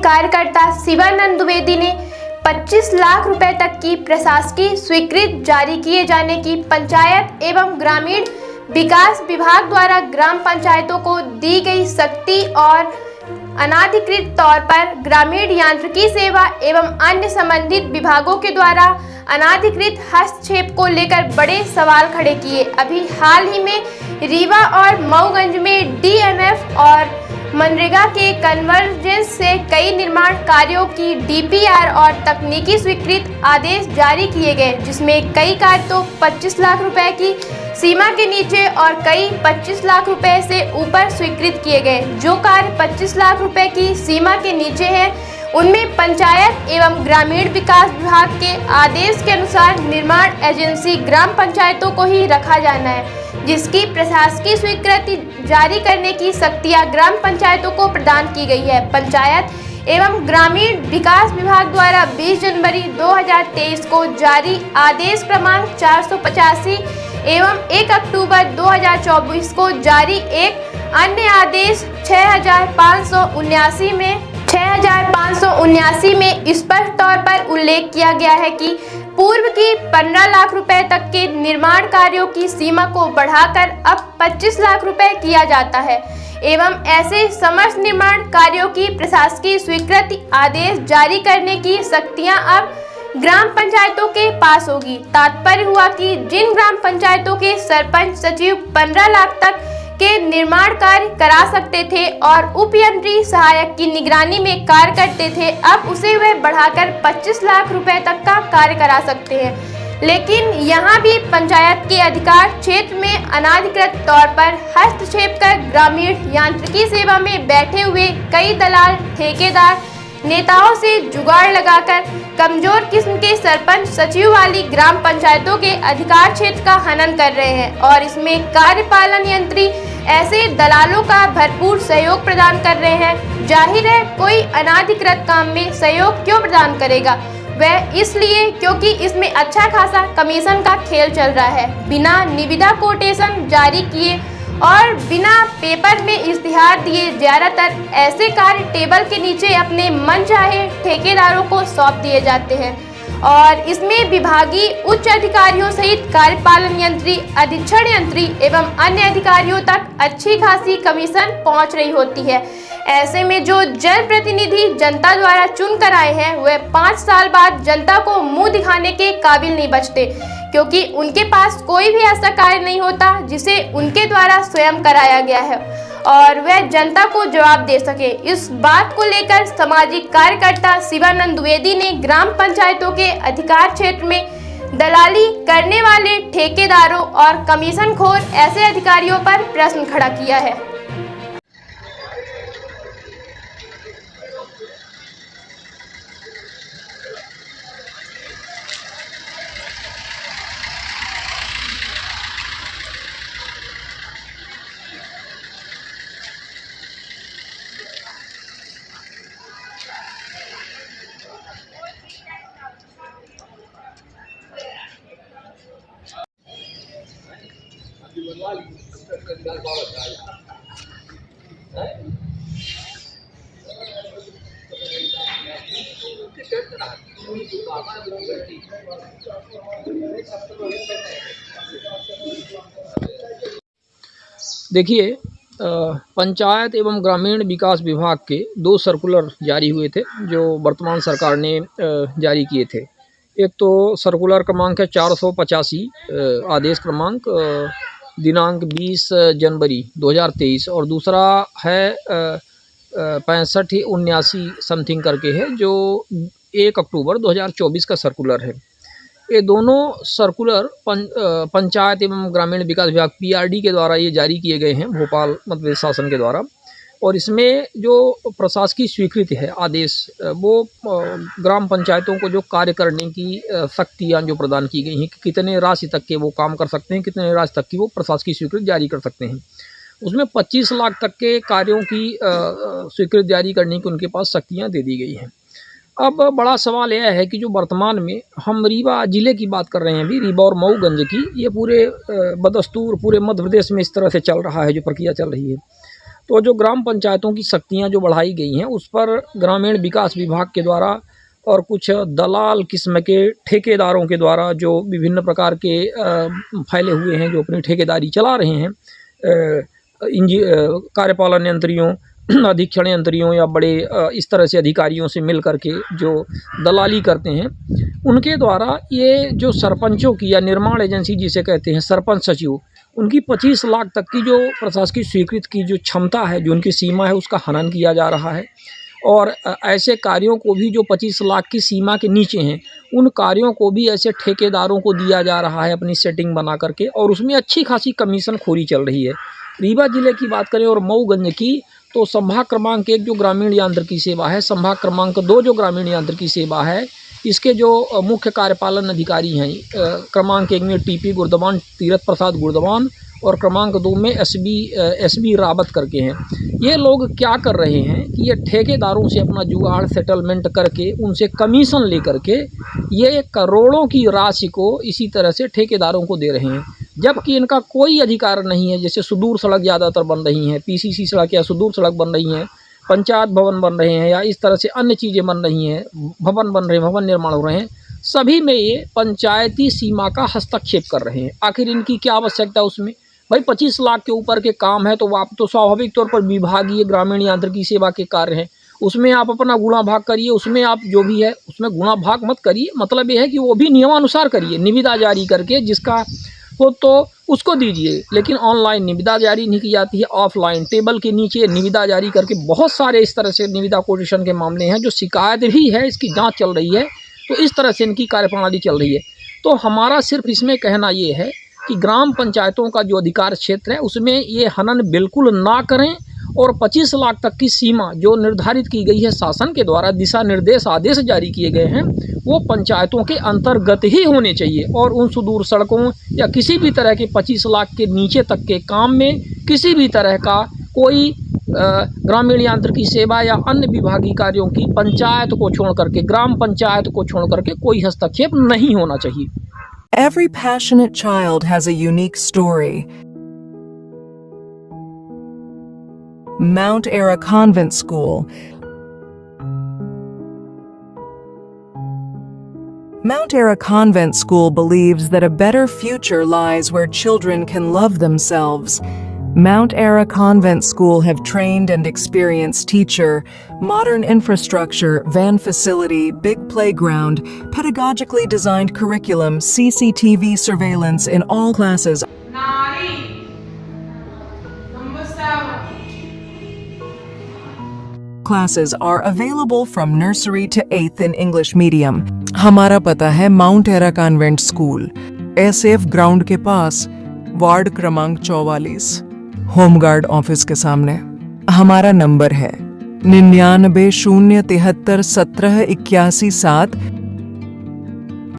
कार्यकर्ता शिवानंद द्विवेदी ने 25 लाख रुपए तक की प्रशासकीय स्वीकृति जारी किए जाने की पंचायत एवं ग्रामीण विकास विभाग द्वारा ग्राम पंचायतों को दी गई सख्ती और अनाधिकृत तौर पर ग्रामीण यांत्रिकी सेवा एवं अन्य संबंधित विभागों के द्वारा अनाधिकृत हस्तक्षेप को लेकर बड़े सवाल खड़े किए। अभी हाल ही में रीवा और मऊगंज में डीएमएफ और मनरेगा के कन्वर्जेंस से कई निर्माण कार्यों की डीपीआर और तकनीकी स्वीकृति आदेश जारी किए गए, जिसमें कई कार्य तो 25 लाख रुपए की सीमा के नीचे और कई 25 लाख रुपए से ऊपर स्वीकृत किए गए। जो कार्य 25 लाख रुपए की सीमा के नीचे हैं उनमें पंचायत एवं ग्रामीण विकास विभाग के आदेश के अनुसार निर्माण एजेंसी ग्राम पंचायतों को ही रखा जाना है, जिसकी प्रशासकीय स्वीकृति जारी करने की शक्तियां ग्राम पंचायतों को प्रदान की गई है। पंचायत एवं ग्रामीण विकास विभाग द्वारा 20 जनवरी 2023 को जारी आदेश क्रमांक 485 एवं 1 अक्टूबर 2024 को जारी एक अन्य आदेश 6579 में स्पष्ट तौर पर उल्लेख किया गया है कि पूर्व की 15 लाख रुपए तक के निर्माण कार्यों की सीमा को बढ़ाकर अब 25 लाख रुपए किया जाता है एवं ऐसे समस्त निर्माण कार्यों की प्रशासकीय स्वीकृति आदेश जारी करने की शक्तियां अब ग्राम पंचायतों के पास होगी। तात्पर्य हुआ कि जिन ग्राम पंचायतों के सरपंच सचिव 15 लाख तक के निर्माण कार्य करा सकते थे और उपयंत्री सहायक की निगरानी में कार्य करते थे, अब उसे वे बढ़ाकर 25 लाख रुपए तक का कार्य करा सकते हैं। लेकिन यहाँ भी पंचायत के अधिकार क्षेत्र में अनाधिकृत तौर पर हस्तक्षेप कर ग्रामीण यांत्रिकी सेवा में बैठे हुए कई दलाल ठेकेदार नेताओं से जुगाड़ लगाकर कमजोर किस्म के सरपंच सचिव वाली ग्राम पंचायतों के अधिकार क्षेत्र का हनन कर रहे हैं और इसमें कार्यपालन यंत्री ऐसे दलालों का भरपूर सहयोग प्रदान कर रहे हैं। जाहिर है कोई अनाधिकृत काम में सहयोग क्यों प्रदान करेगा, वह इसलिए क्योंकि इसमें अच्छा खासा कमीशन का खेल चल रहा है। बिना निविदा कोटेशन जारी किए और बिना पेपर में इश्तिहार दिए ज्यादातर ऐसे कार्य टेबल के नीचे अपने मनचाहे ठेकेदारों को सौंप दिए जाते हैं और इसमें विभागीय उच्च अधिकारियों सहित कार्यपालन यंत्री, अधीक्षण यंत्री एवं अन्य अधिकारियों तक अच्छी खासी कमीशन पहुंच रही होती है। ऐसे में जो जनप्रतिनिधि जनता द्वारा चुन कर आए हैं वह 5 साल बाद जनता को मुंह दिखाने के काबिल नहीं बचते, क्योंकि उनके पास कोई भी ऐसा कार्य नहीं होता जिसे उनके द्वारा स्वयं कराया गया है और वह जनता को जवाब दे सके। इस बात को लेकर सामाजिक कार्यकर्ता शिवानंद द्विवेदी ने ग्राम पंचायतों के अधिकार क्षेत्र में दलाली करने वाले ठेकेदारों और कमीशनखोर ऐसे अधिकारियों पर प्रश्न खड़ा किया है। देखिए, पंचायत एवं ग्रामीण विकास विभाग के 2 सर्कुलर जारी हुए थे जो वर्तमान सरकार ने जारी किए थे। एक तो सर्कुलर क्रमांक है 485 आदेश क्रमांक दिनांक 20 जनवरी 2023 और दूसरा है 6579 समथिंग करके है जो 1 अक्टूबर 2024 का सर्कुलर है। ये दोनों सर्कुलर पंचायत एवं ग्रामीण विकास विभाग पीआरडी के द्वारा ये जारी किए गए हैं, भोपाल मध्य प्रदेश शासन के द्वारा। और इसमें जो प्रशासकीय स्वीकृति है आदेश, वो ग्राम पंचायतों को जो कार्य करने की शक्तियाँ जो प्रदान की गई हैं कि कितने राशि तक के वो काम कर सकते हैं, कितने राशि तक की वो प्रशासकीय स्वीकृति जारी कर सकते हैं, उसमें 25 लाख तक के कार्यों की स्वीकृति जारी करने की उनके पास शक्तियाँ दे दी गई हैं। अब बड़ा सवाल यह है कि जो वर्तमान में हम रीवा ज़िले की बात कर रहे हैं, अभी रीवा और मऊगंज की, ये पूरे बदस्तूर पूरे मध्य प्रदेश में इस तरह से चल रहा है, जो प्रक्रिया चल रही है। तो जो ग्राम पंचायतों की शक्तियाँ जो बढ़ाई गई हैं उस पर ग्रामीण विकास विभाग के द्वारा और कुछ दलाल किस्म के ठेकेदारों के द्वारा जो विभिन्न प्रकार के फैले हुए हैं, जो अपनी ठेकेदारी चला रहे हैं, कार्यपालन यंत्रियों, अधीक्षण यंत्रियों या बड़े इस तरह से अधिकारियों से मिल कर के जो दलाली करते हैं, उनके द्वारा ये जो सरपंचों की या निर्माण एजेंसी जिसे कहते हैं सरपंच सचिव, उनकी 25 लाख तक की जो प्रशासकीय स्वीकृत की जो क्षमता है, जो उनकी सीमा है, उसका हनन किया जा रहा है। और ऐसे कार्यों को भी जो 25 लाख की सीमा के नीचे हैं, उन कार्यों को भी ऐसे ठेकेदारों को दिया जा रहा है अपनी सेटिंग बना करके, और उसमें अच्छी खासी कमीशन खोरी चल रही है। रीवा जिले की बात करें और मऊगंज की, तो संभाग क्रमांक 1 जो ग्रामीण यांत्रिकी सेवा है, संभाग क्रमांक 2 जो ग्रामीण यांत्रिकी सेवा है, इसके जो मुख्य कार्यपालन अधिकारी हैं, क्रमांक 1 में टीपी गुरदवान तीरथ प्रसाद गुरदवान और क्रमांक 2 में एसबी रावत करके हैं। ये लोग क्या कर रहे हैं कि ये ठेकेदारों से अपना जुगाड़ सेटलमेंट करके उनसे कमीशन लेकर के ये करोड़ों की राशि को इसी तरह से ठेकेदारों को दे रहे हैं, जबकि इनका कोई अधिकार नहीं है। जैसे सुदूर सड़क ज़्यादातर बन रही हैं, पीसीसी सड़क या सुदूर सड़क बन रही हैं, पंचायत भवन बन रहे हैं, या इस तरह से अन्य चीज़ें बन रही हैं, भवन बन रहे हैं, भवन निर्माण हो रहे हैं, सभी में ये पंचायती सीमा का हस्तक्षेप कर रहे हैं। आखिर इनकी क्या आवश्यकता है उसमें? भाई 25 लाख के ऊपर के काम है तो आप तो स्वाभाविक तौर पर विभागीय ग्रामीण यांत्रिकी सेवा के कार्य हैं, उसमें आप अपना गुणा भाग करिए, उसमें आप जो भी है उसमें गुणा भाग मत करिए। मतलब ये है कि वो भी नियमानुसार करिए, निविदा जारी करके जिसका हो तो उसको दीजिए, लेकिन ऑनलाइन निविदा जारी नहीं की जाती है, ऑफलाइन टेबल के नीचे निविदा जारी करके बहुत सारे इस तरह से निविदा कोटेशन के मामले हैं जो शिकायत भी है, इसकी जाँच चल रही है। तो इस तरह से इनकी कार्यप्रणाली चल रही है। तो हमारा सिर्फ इसमें कहना ये है कि ग्राम पंचायतों का जो अधिकार क्षेत्र है उसमें ये हनन बिल्कुल ना करें, और 25 लाख तक की सीमा जो निर्धारित की गई है शासन के द्वारा, दिशा निर्देश आदेश जारी किए गए हैं, वो पंचायतों के अंतर्गत ही होने चाहिए। और उन सुदूर सड़कों या किसी भी तरह के 25 लाख के नीचे तक के काम में किसी भी तरह का कोई ग्रामीण यांत्रिकी सेवा या अन्य विभागीय कार्यों की पंचायत को छोड़ करके, ग्राम पंचायत को छोड़ करके कोई हस्तक्षेप नहीं होना चाहिए। Every passionate child has a unique story. Mount Ara Convent School. Mount Ara Convent School believes that a better future lies where children can love themselves. Mount Ara Convent School have trained and experienced teacher, modern infrastructure, van facility, big playground, pedagogically designed curriculum, CCTV surveillance in all classes. Classes are available from nursery to 8th in English medium. हमारा पता है mount era convent school, SF ground के पास, ward क्रमांक 44, home guard office के सामने। हमारा number है 99 073 17 81 7।